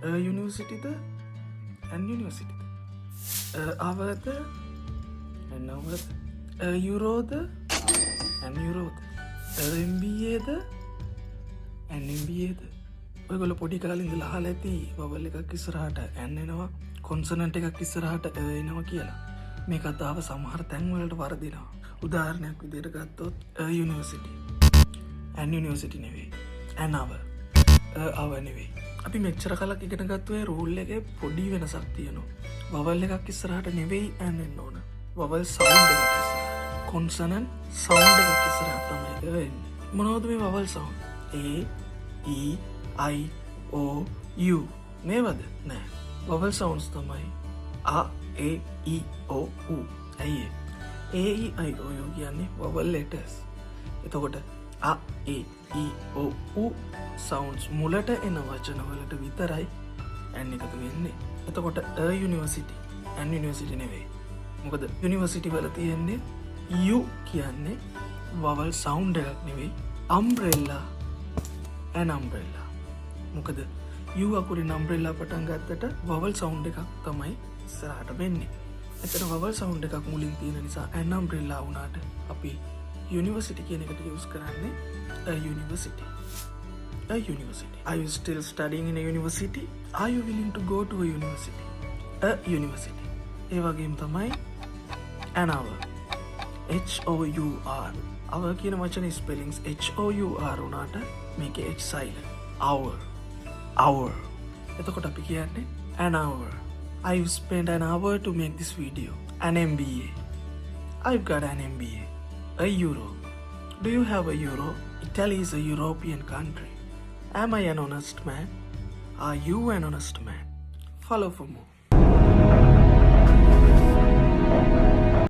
university the an university our the and our euro the an euro MBA the an MBA the ඔයගොල්ලෝ පොඩි කාලේ ඉඳලා අහලා ඇති වවල් එකක් ඉස්සරහට n එනවා කොන්සනන්ට් එකක් ඉස්සරහට එනවා කියලා. මේ කතාව සමහර තැන් වලට වරදිනවා. උදාහරණයක් විදිහට ගත්තොත් යුනිවර්සිටි an යුනිවර්සිටි නෙවෙයි an our නෙවෙයි. අපි මෙච්චර කලක් ඉගෙන ගත්ත ඔය රූල් එකේ පොඩි වෙනසක් තියෙනවා. වවල් එකක් ඉස්සරහට නෙවෙයි an එන්න ඕන. වවල් සවුන්ඩ් එකක් ඉස්සරහට. කොන්සනන්ට් සවුන්ඩ් එකක් ඉස්සරහට තමයි එන්නේ. මොනවද මේ වවල් sound? a e I O U මේවද නෑ වවල් සවුන්ඩ්ස් තමයි a e I O U ඇයි a e I O U කියන්නේ වවල් ලෙටර්ස්. එතකොට a e I O U sounds මුලට එන වචන වලට විතරයි n එකතු වෙන්නේ. එතකොට යුනිවර්සිටි an යුනිවර්සිටි නෙවෙයි. මොකද යුනිවර්සිටි වල තියෙන්නේ U කියන්නේ වවල් සවුන්ඩ් එකක් නෙවෙයි. umbrella an umbrella මොකද U අකුරෙන් umbrella පටන් ගත්තට වවල් සවුන්ඩ් එකක් තමයි ඉස්සරහට වෙන්නේ. එතන වවල් සවුන්ඩ් එකක් මුලින් තියෙන නිසා an umbrella වුණාට අපි යුනිවර්සිටි කියන එකට යූස් කරන්නේ a university. A university. Are you still studying in a university? Are you willing to go to a university? A university. ඒ වගේම තමයි an hour. H O U R. hour කියන වචනේ spellings H O U R උනාට මේකේ H silent. hour. එතකොට අපි කියන්නේ an hour. I've spent an hour to make this video. An MBA. I've got an MBA. A euro. Do you have a euro? Italy is a European country. Am I an honest man? Are you an honest man? Follow for more.